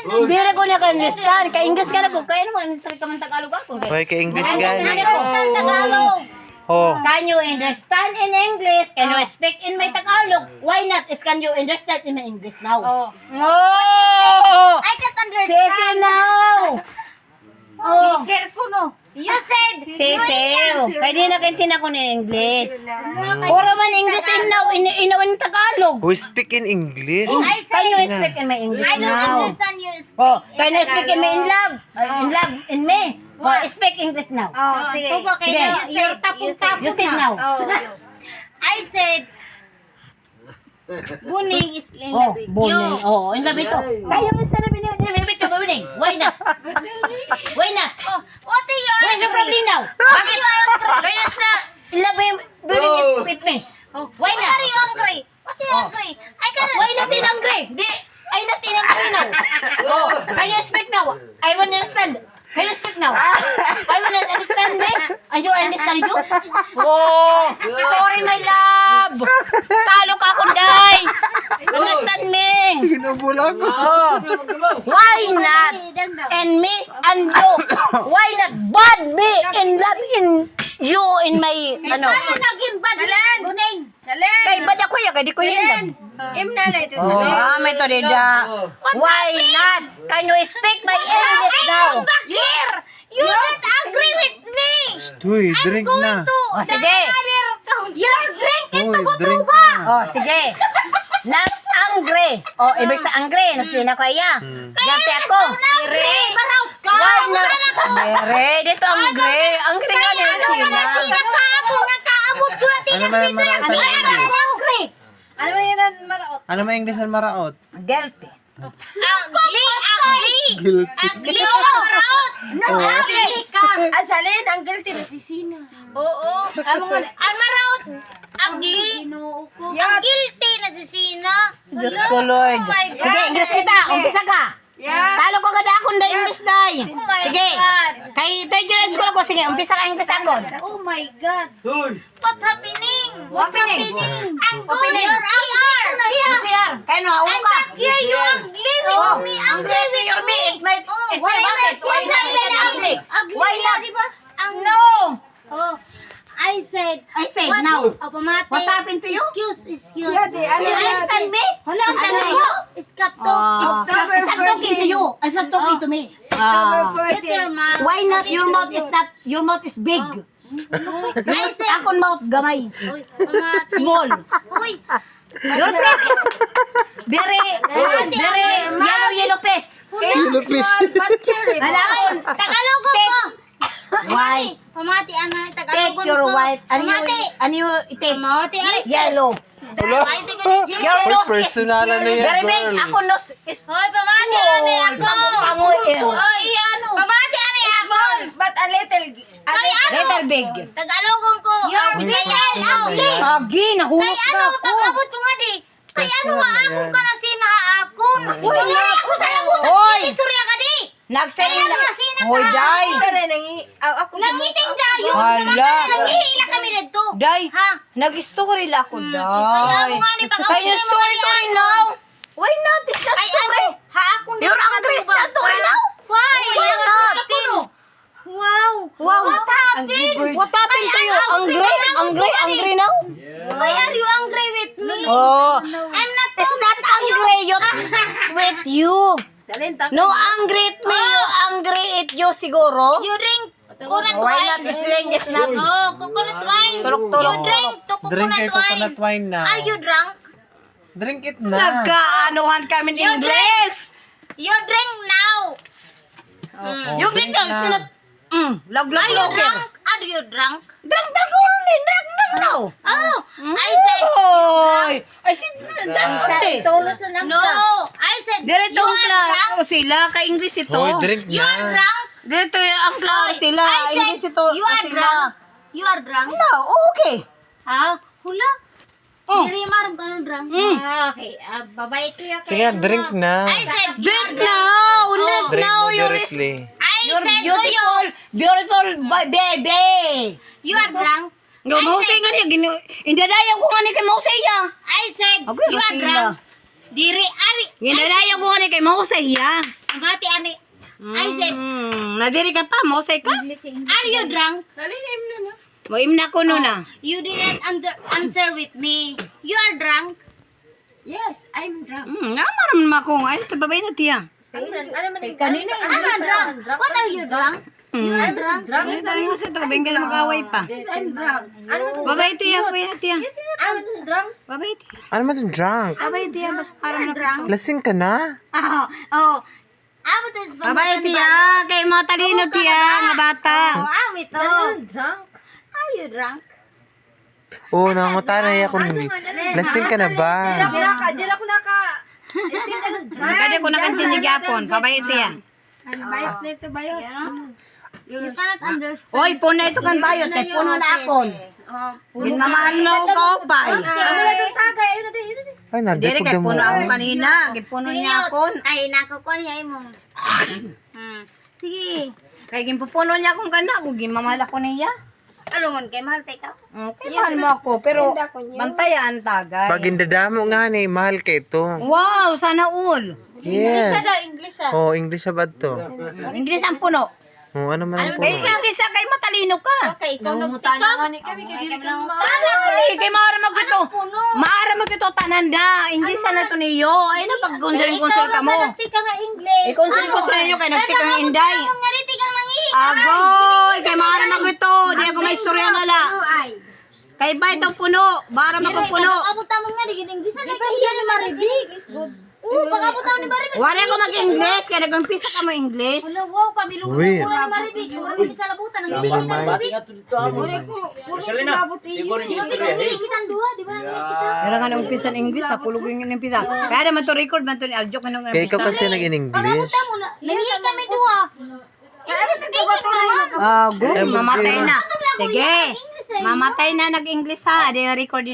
Dire ko niya ka-understand. Ka-English ka na ko. Kaya naman, sakit ka man Tagalog ako. Hoy, ka-English Understand gani. ko. Tagalog. Oh. Can you understand in English? Can you speak in my Tagalog? Why not? Is can you understand in my English now? Oh! I can't understand. Sisi now! Oh! Share ko no. You said. Sisiw! Kaya di nakintin ako ng English. Puro man English in now, in Tagalog. We speak in English. I Can you said. speak in my English I don't now? understand you. Oh, can you speak in me in love? In me? Oh, speak English now. Oh, sige. Sige. You're tapong-tapong You sit now. Oh, I said. Buning is in Oh, love with boning. you. Oh, in love ito. Kaya mo sa labi niya. Ito, boning. Why not? Why not? Oh, what are you What's your problem now? Bakit you are angry? Kaya na in love with me. Oh, Why why not? are you angry? What are you angry? I can't. Why not in angry? I not in angry now. Oh, can you speak now? I want to understand. Can you speak now? I want to understand me. And you understand you? Oh, sorry my love. Talo ka ako, Day. Understand me. Ginubulag ko. Why not? And me and you. Why not? Bad me in love in you in my ano? Ano naging bad? Salan. Buning. Salan. Kay bad ako ya, kadi ko yan. Na ito. May to dida. Why not? Can you speak my English now? Bakir! You're not agree with me! Tuy, drink na. Oh, sige. You're drinking Uy, to go drink ba? na. Oh, sige. Not angry. Oh, ibig sa angry. Nasina ko iya. Gante ako. Angry! Baraut ka! Why not? Mere, dito angry. Angry nga din sina. Nasina ka ako! Nakaabot ko na Ano man ang maraot sa English? Angry! Ano ba yan ang maraot? Ano may English ang maraot? Guilty. Ugly! Ugly! Guilty. Ugly ako maraot! Ugly ka! Asalin, ang guilty na si Sina. Oo. Ang maraot! Ugly! Ang guilty na si Sina. Diyos ko, Lord. Oh my God. Sige, English kita. Umpisa ka. Yeah. Talo ko gada akong da English, day. my Sige. God. Kay third year school ako. Sige, umpisa ka English ako. Oh my God. What happening? What happening? I'm going Opening. your CR. CR. Kaya no, I'm ka. back here. You ugly with me. Ugly with You're me. It might, it Why might bakit? not? Why not? Why not? Ugly. Ugly Why ka, not? di ba? No. Oh. I said What? now. What happened to you? Excuse. You understand me? Hala, ang Ano? mo? Iskap to. It's not talking to you. It's not talking to me. Get your mouth. Why not? Your mouth is not. Your mouth is big. I said. Akong mouth gamay. Uy, pamati. Small. Uy. Your face is very yellow face. Yellow fish. Alam mo, Tagalog ko. Why? Pamati, ano, Take Tagalog your ko. white. Pamati. Take Pamati, ano? yellow. Pamati ka rin. Your Uy, nose is personalan na yan, very big. girl. Ako nose is Hoy, pamati, ano ako? pangoy. Oy, ano? Pamati, ano ako? But a little, Ay, ano? Little big. Tagalog ko. You're Bisayan, ugly. Agi, Kay nahulog ano, na ako. pag-abot ko nga di. Kay ano nga ako ka na sinaakon. Sorry ako sa labutan. Hoy! Isurya ka di. Nagsend Kay ano na sina Hoy, ka. day. ako Nangiting dayo. Hala. Nangihila kami dito. Day, Ha? nag-story lang ako, Kaya day. mo nga ni pag Kaya yung story now. Why not? It's not Ay, story. ano? Ha, akong You're angry, it's not story now. Why? Why not? Wow. Wow. What happened? What happened to you? Angry now? Why are you angry with me? Oh. I'm not It's not angry with you. No, angry at me. You angry at you siguro. You drink coconut Why wine. not? It's not. Oh, coconut wine. Turok-turok. You drink to Drink coconut your coconut wine now. Are you drunk? Drink it na. Nagkaanuhan kami ng English. You drink now. You drink na. it's not. Lag Are you drunk? Are you drunk? Drunk only. Drunk now. Oh, I said Oy. I said drunk only. no. I said Direto you ang are klaro drunk. sila. Ka-English ito. Hoy, drink You are na. drunk. Direto ang klaro sila. I said English ito. you are sila. drunk. You are drunk. No, okay. Ha? Hula. Oh. Diri maram ka ng drunk. Okay. Babay ko ya Sige, drink na. I said you Drink are drunk. now. Oh. Drink Now mo you're directly. I You're said to you, beautiful baby. you are drunk. Yo, Mausay nga niya. Indadayan ko nga ni kay Mausay niya. I said Agad you ba are sila? drunk. Diri, ari. Ginadayo ko ni kay mahusay ya. Mati, ari. I said, Nadiri ka pa, mahusay ka? are you drunk? Moim na ko na. You didn't answer with me. You are drunk? Yes, I'm drunk. Namaram naman ako. Ay, tababay na tiya. Kanina, I'm not drunk. What are you drunk? You are drunk? Ay, dali nga sa tababay ka na mag-away pa. I'm drunk. Babay tiya, kuya tiya. I'm drunk? Babay tiya. Ano man yung drunk? Babay tiya, basta parang na drunk. Lasing ka na? Oh. Awit is Babay tiya, kay mga talino tiya, nga bata. Awit, oh. Drunk? Are you drunk? Oo, nangutanay ako ni. Lasing ka na ba? Di na ko naka... Kaya ko nakansinig yapon, babay tiya. Bayot na ito, bayot. You cannot understand. Oy, puno ito kan bayot, kay puno na akon. Ginmamahal na ko pa. Ano na itong tagay? Ayun na din, ayun na din. Ay, Dire nadipog kay na mo. puno ako kanina, kay puno niya akon. Ay, nakukuha mo. Sige. Kay ginpupuno niya akong kana, kung ginmamahal ako niya. Alungon kay mahal ka. Okay, mahal mo ako, pero bantayan tagay. Pag indadamo nga ni, mahal ka ito. Wow, sana all. Yes. English ah. Oh, English ba ito? English ang puno. Oh, ano man ang Kay puno? English kay matalino ka. Okay, ikaw Numutan na nga ni kami, kaya dili ka Kay maara magkito. Maara magkito tananda. English na to niyo. Ay na pag konsul ka mo. Tika nga English. Konsul niyo kay nagtikang inday. Ang nariti kang nangi. Agoy, kay maara magkito. Di ako may istorya nala. Ay. Kay ba itong puno? Bara magpuno. Abot mo nga digid English na kahiya ni Maribig. Oo, pag-abot mo ni Maribig. Wala ko mag-English. Kaya nag-umpisa ka mo English. Wala, wow, kami lugar Uy. ko na Maribig. Wala sa labutan. Ang Bilimay. Imitang dua, di ba? Kaya nga nag-umpisa ng English. Pulog yung umpisa. Kaya naman to record man to ni Aljok. Kaya ikaw kasi nag-in-English. Pag-abot mo na. Nangi kami dua. Kaya ano speak na. Go, mamatay na. Sige. Mamatay na nag-English ha. Di record